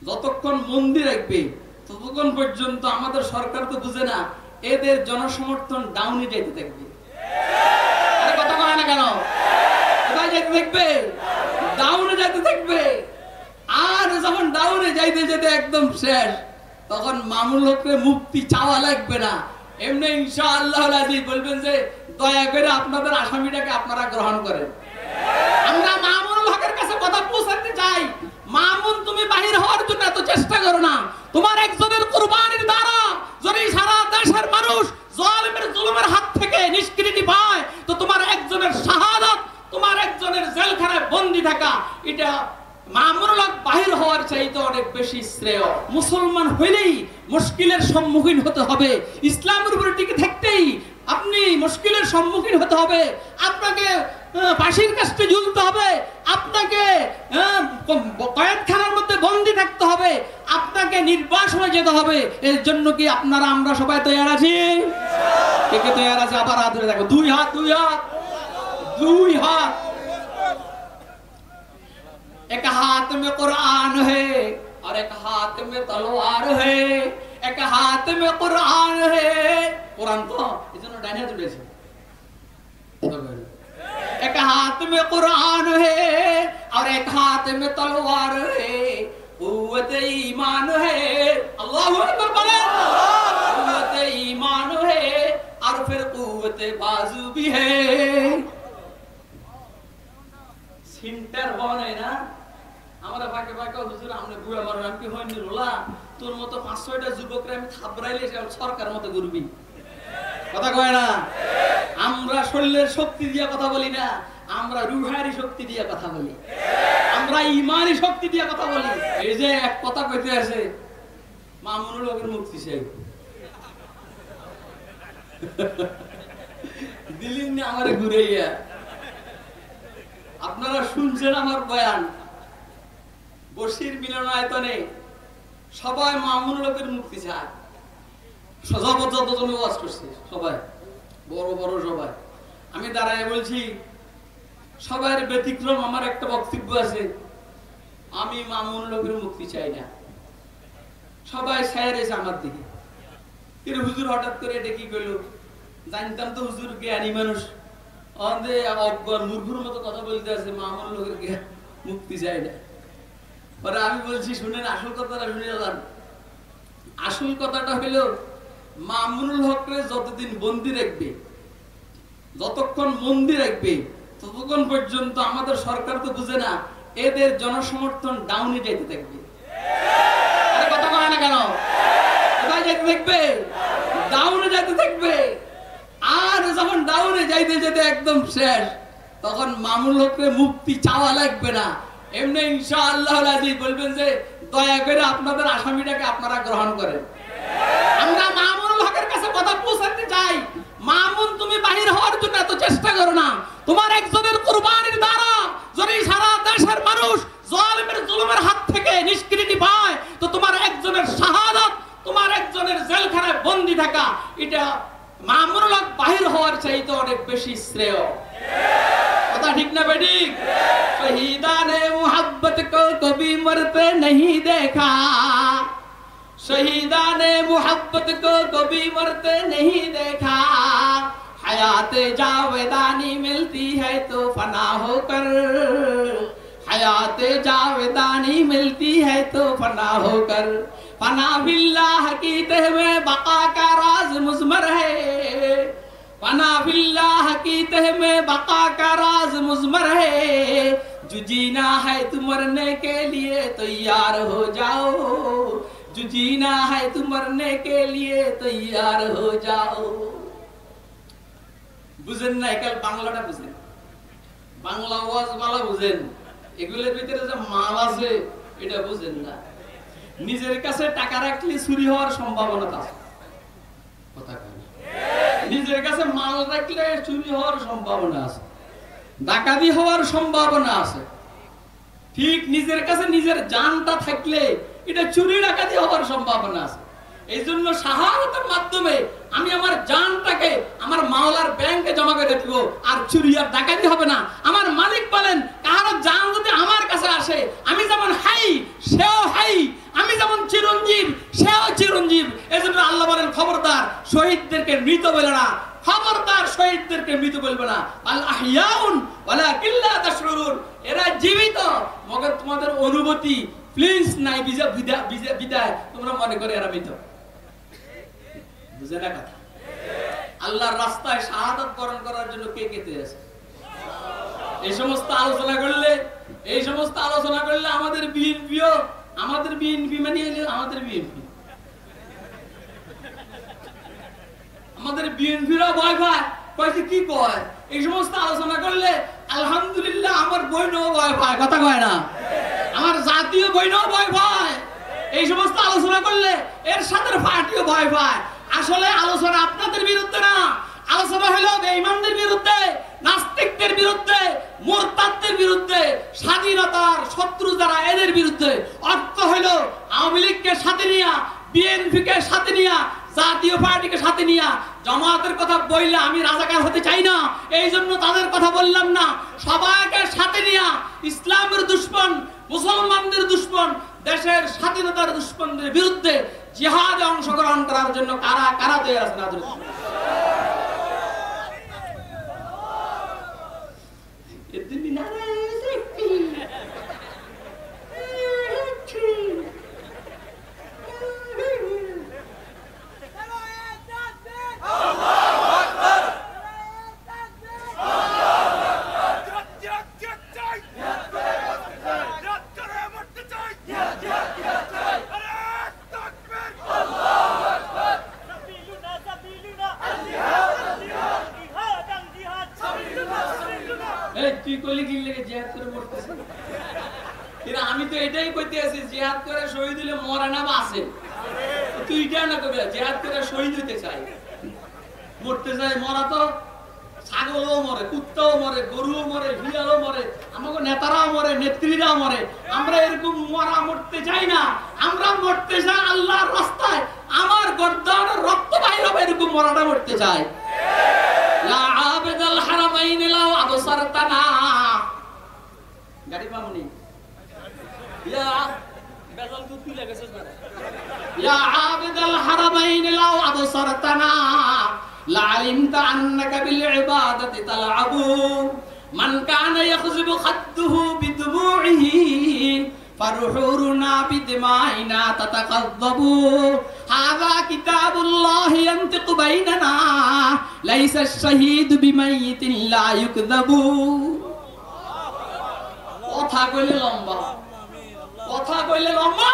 যতক্ষণ মন্দির রাখবে ততক্ষণ পর্যন্ত আমাদের সরকার তো বুঝে না এদের জনসমর্থন ডাউনে যাইতে থাকবে। আরে কথা বলে না কেন? কোথায় যাইতে থাকবে? ডাউনে যাইতে থাকবে। আর যখন ডাউনে যাইতে যেতে একদম শেষ, তখন মামুনুল হককে মুক্তি চাওয়া লাগবে না, এমনি ইনশাআল্লাহ আজিজ বলবেন যে দয়া করে আপনাদের আসামিটাকে আপনারা গ্রহণ করেন। আমরা মামুনুল হকের কাছে কথা পৌঁছাতে চাই, মামুন তুমি বাহির হওয়ার জন্য এত চেষ্টা করো না। তোমার একজনের কুরবানির দ্বারা যদি সারা দেশের মানুষ জালিমের জুলুমের হাত থেকে নিষ্কৃতি পায়, তো তোমার একজনের শাহাদাত, তোমার একজনের জেলখানায় বন্দী থাকা, এটা মামুনুল হক বাহির হওয়ার চাইতে অনেক বেশি শ্রেয়। মুসলমান হইলেই মুশকিলের সম্মুখীন হতে হবে, ইসলামের উপরে টিকে থাকতেই আপনি মুশকিলের সম্মুখীন হতে হবে, আপনাকে ফাঁসির কাস্টে ঝুলতে হবে, আপনাকে কয়েদখানার মধ্যে বন্দী থাকতে হবে, আপনাকে নির্বাসনে যেতে হবে। এর জন্য কি আপনারা আমরা সবাই তৈরি আছি? কে কে তৈরি আছে? আবার হাত ধরে দেখো, দুই হাত, দুই হাত, দুই হাত। एक हाथ में कुरान है और एक हाथ में तलवार है, एक हाथ में कुरान है। कुरान तो इसने डायने जुड़े से। एक हाथ में कुरान है और एक हाथ में तलवार है, कुव्वत ईमान है। अल्लाहु अकबर बोले, कुव्वत ईमान है और फिर कुव्वत बाजू भी है। সিন্টার বনে না আমরা ফাঁকে ফাঁকে হুজুর আমরা বুড়া মারলাম কি হয়নি রোলা, তোর মতো 500টা যুবকরা আমি থাবরাইলে সরকার মতো ঘুরবি। কথা কয় না? আমরা শরীরের শক্তি দিয়ে কথা বলি না, আমরা রুহানি শক্তি দিয়ে কথা বলি, আমরা ইমানি শক্তি দিয়ে কথা বলি। এই যে এক কথা কইতে আছে মামুনুল হকের মুক্তি চাই, দিলিন না আমারে ঘুরাইয়া। আপনারা শুনছেন আমার বয়ান, বশির মিলনায়তনে সবাই মামুনুল হকের মুক্তি চায়। যতজন ওয়াজ করছে সবাই, বড় বড় সবাই, আমি দাঁড়ায় বলছি সবার ব্যতিক্রম আমার একটা বক্তব্য আছে, আমি মামুনুল হকের মুক্তি চাই না। সবাই ছায়া রয়েছে আমার দিকে। কিন্তু হুজুর হঠাৎ করে এটা কি কইল? জানতাম তো হুজুর জ্ঞানী মানুষ, মূর্খের মতো কথা বলতে আছে, মামুনুল হকের মুক্তি চাই না। পরে আমি বলছি শুনেন আসল কথাটা শুনে যান। আসল কথাটা হলো মামুনুল হকরে যতদিন বন্দি রাখবে, যতক্ষণ বন্দি রাখবে ততক্ষণ পর্যন্ত আমাদের সরকার তো বুঝে না এদের জনসমর্থন ডাউনে যেতে থাকবে। আরে কথা বলে না কেন? কোথায় যেতে থাকবে? ডাউনে যেতে থাকবে। আর যখন ডাউনে যাইতে যেতে একদম শেষ, তখন মামুনুল হককে মুক্তি চাওয়া লাগবে না, এমনি ইনশাআল্লাহ আজিজ বলবেন যে দয়া করে আপনাদের আসামিটাকে আপনারা গ্রহণ করেন। আমরা মামুনুল হকের কাছে কথা পৌঁছাতে চাই, মামুন তুমি বাহির হওয়ার জন্য এত চেষ্টা করো না। তোমার একজনের কুরবানির দ্বারা যদি সারা দেশের মানুষ জালিমের জুলুমের হাত থেকে নিষ্কৃতি পায়, তো তোমার একজনের শাহাদাত, তোমার একজনের জেলখানায় বন্দী থাকা, এটা মামুনুল হক বাহির হওয়ার চাইতে অনেক বেশি শ্রেয়। কথা ঠিক না বেঠিক? শহীদানে মুহাব্বত কো কবি মরতে नहीं देखा, शहीदाने मुहब्बत को कभी मरते नहीं देखा, हयाते जावेदानी मिलती है तो फना होकर, हयाते जावेदानी मिलती है तो फना होकर, फना बिल्लाह की तह में बका का राज मुज़मर है, फना बिल्लाह की तह में बका का राज मुज़मर है, जो जीना है तुम मरने के लिए तैयार हो जाओ, जो जीना है तुम मरने के लिए तैयार हो जाओ। বুঝেন না? একাল বাংলাটা বুঝেন, বাংলা ওয়াজ বালা বুঝেন, এগুলোর ভিতরে যে মাল আছে এটা বুঝেন না। নিজের কাছে টাকা রাখলে চুরি হওয়ার সম্ভাবনা আছে। কথা কয় না? নিজের কাছে মাল রাখলে চুরি হওয়ার সম্ভাবনা আছে, ডাকাতি হওয়ার সম্ভাবনা আছে। ঠিক নিজের কাছে নিজের জানটা থাকলে এটা চুরি ডাকাতি হওয়ার সম্ভাবনা আছে। এই জন্য শাহাদাতের মাধ্যমে আমি আমার জানটাকে আমার মাওলার ব্যাংকে জমা করে দিব, আর চুরি আর ডাকাতি হবে না। আমার মালিক বলেন কারো জান যদি আমার কাছে আসে, আমি যেমন হাই সেও হাই, যেমন চিরঞ্জীব, সেও চিরঞ্জীব। এজন্য আল্লাহ বলেন খবরদার শহীদদেরকে মৃত বলে না, খবরদার শহীদদেরকে মৃত বলবে না। আল আহইয়াউন ওয়ালাকিন লা তাশউরুন, এরা জীবিত মগর তোমাদের অনুভূতি প্লিজ নাই, বিদায় তোমরা মনে করে এরা মৃত। বুঝে না কথা? আল্লাহর রাস্তায় শাহাদাত বরণ করার জন্য কে কে তৈরি আছে? এই সমস্ত আলোচনা করলে আমাদের বিএনপি মানে আমাদের বিএনপিরা ভয় পায়, কয়েছে কি কয়? এই সমস্ত আলোচনা করলে আলহামদুলিল্লাহ আমার বইনও ভয় পায়, কথা কয় না? আমার জাতীয় বইনও ভয় পায়। এই সমস্ত আলোচনা করলে এর সাথে পার্টিও ভয় পায়। আসলে আলোচনা আপনাদের বিরুদ্ধে না, আলোচনা হলো বেঈমানদের বিরুদ্ধে, নাস্তিকদের বিরুদ্ধে, মুরতাদদের বিরুদ্ধে, স্বাধীনতার শত্রু যারা এদের বিরুদ্ধে। অর্থ হলো আওয়ামী লীগকে সাথে নিয়া, বিএনপিকে সাথে নিয়া, জাতীয় পার্টিকে সাথে নিয়া জামাতের কথা বললে আমি রাজাকার হতে চাই না, এই জন্য তাদের কথা বললাম না। সবাইকে সাথে নিয়া ইসলামের দুশমন, মুসলমানদের দুশমন, দেশের স্বাধীনতার দুশমনদের বিরুদ্ধে জিহাদে অংশগ্রহণ করার জন্য কারা কারা তৈরি আছেন? আমি তো এটাই কইতে আছি, জিহাদ করে শহীদ হলে মরে না বাঁচে। তুই এটা না কবি জিহাদ করে শহীদ হইতে চাই, মরতে চাই। মরা তো ছাগলও মরে, কুত্তাও মরে, গরুও মরে, বিড়ালও মরে, আমাকে নেতারাও মরে, নেত্রীরাও মরে। আমরা এরকম মরা মরতে চাই না, আমরা মরতে চাই আল্লাহর রাস্তায়। আমার গর্দানের রক্ত বাইর হবে এরকম মরাটা মরতে চাই। লা আবিদাল হারামাইন লাউ আবসারতানা, গাড়ি পামনি ইয়া বেজাল দুধ পিলা গেছস না। ইয়া আবিদাল হারামাইন লাউ আবসারতানা লা'লিমতা আন্নাকা বিল ইবাদাতি তালআবু মান কানা ইয়াখযিবু খাদ্দুহু বিদুমুইহি ফারহুরুনা বিদিমাইনা তাতাকাযযাবু হাযা কিতাবুল্লাহি ইয়ানতিকু বাইনানা লাইসা আশ-শাহীদু বিমাইয়িতিন লা ইউকযাবু। কথা কইলে লম্বা, কথা কইলে লম্বা,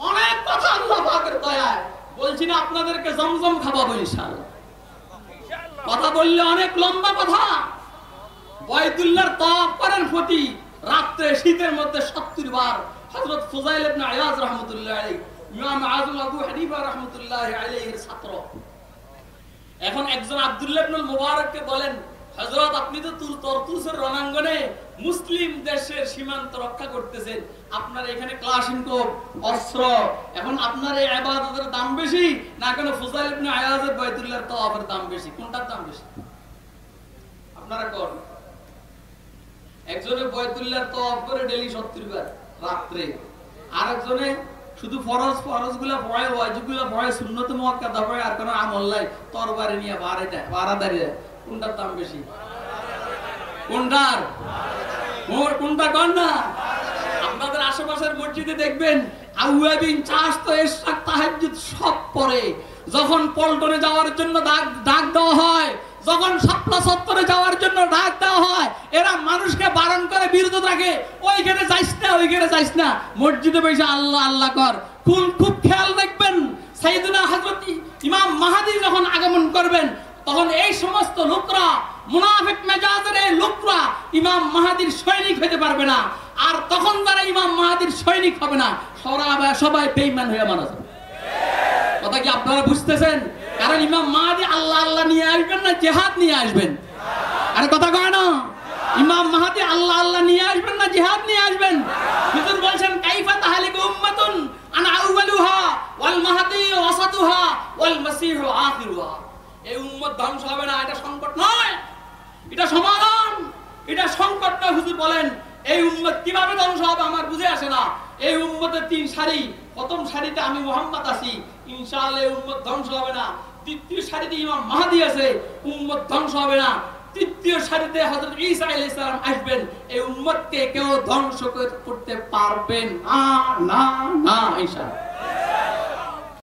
অনেক কথা আল্লাহ পাকের দয়ায়। বলছি না আপনাদেরকে জমজম খাওয়াবো ইনশাআল্লাহ। কথা বললে অনেক লম্বা কথা। বাইতুল্লাহর তাওয়াফ করেন প্রতি রাতে শীতের মধ্যে 70 বার। হযরত ফুযাইল ইবনে আয়াজ রাহমাতুল্লাহ আলাইহি, ইমাম আযম আবু হানিফা রাহমাতুল্লাহ আলাইহির ছাত্র। এখন একজন আব্দুল্লাহ ইবনে মুবারককে বলেন, হযরত আপনি তো তরতুসের রণাঙ্গনে মুসলিম দেশের সীমান্ত রক্ষা করতেছেন, আপনার এখানে ক্লাশিনকোভ অস্ত্র, এখন আপনার এই ইবাদতের দাম বেশি না কেন ফুযাইল ইবনে আয়াজের বাইতুল্লাহর তাওয়াফের দাম বেশি? কোনটার দাম বেশি আপনারা কোন? একজনে বাইতুল্লাহর তাওয়াফ করে ডেইলি 70 বার রাতে, আরেকজনে শুধু ফরজগুলা পড়ে, ওয়াজিবগুলা পড়ে, সুন্নত মুআক্কাদা পড়ে, আর কোন আমল নাই, তরবারি নিয়ে বাড়াদারি। কোনটার দাম বেশি? কোনটার? কোনটা কোন না? আপনাদের আশেপাশের মসজিদে দেখবেন আউয়াবিন চাষ তো ইশরাক তাহাজ্জুদ সব পড়ে। যখন পল্টনে যাওয়ার জন্য ডাক দেওয়া হয়, যখন শাপলা চত্বরে যাওয়ার জন্য ডাক দেওয়া হয়, এরা মানুষকে বারণ করে, বিরত রাখে, ওইখানে যাইস না, ওইখানে যাইস না, মসজিদে বসে আল্লাহ আল্লাহ কর। খুব খেয়াল রাখবেন, সাইয়েদুনা হযরত ইমাম মাহদী যখন আগমন করবেন, তখন এই সমস্ত লোকরা, মুনাফিক মেজাজের এই লোকরা ইমাম মাহদীর সৈনিক হতে পারবে না। আর তখন যারা ইমাম মাহদীর সৈনিক হবে না, সবাই বেঈমান হয়ে মারা যাবে। কথা কি আপনারা বুঝতেছেন? কারণ ইমাম মাহদী আল্লাহ আল্লাহ নিয়ে আসবেন না জিহাদ নিয়ে আসবেন? আরে কথা কয় না? ইমাম মাহদী আল্লাহ আল্লাহ নিয়ে আসবেন না জিহাদ নিয়ে আসবেন? হুজুর বলেন কাইফা তাহলিকু উম্মাতুন আনা আউয়ালুহা ওয়াল মাহদী ওয়াসাতুহা ওয়াল মাসীহু আখিরুহা। এই উম্মত ধ্বংস হবে না, এটা সংকট নয়, এটা সমাধান। এটা সংকট না। হুজুর বলেন এই উম্মত কিভাবে ধ্বংস হবে আমার বুঝে আসে না। এই উম্মতের 3 সারি, প্রথম সারিতে আমি মুহাম্মদ আছি, ইনশাআল্লাহ এই উম্মত ধ্বংস হবে না। দ্বিতীয় সারিতে ইমাম মাহদী আছে, উম্মত ধ্বংস হবে না। তৃতীয় সারিতে হযরত ঈসা আলাইহিস সালাম আসবেন, এই উম্মতকে কেউ ধ্বংস করতে পারবে না, না না ইনশাআল্লাহ।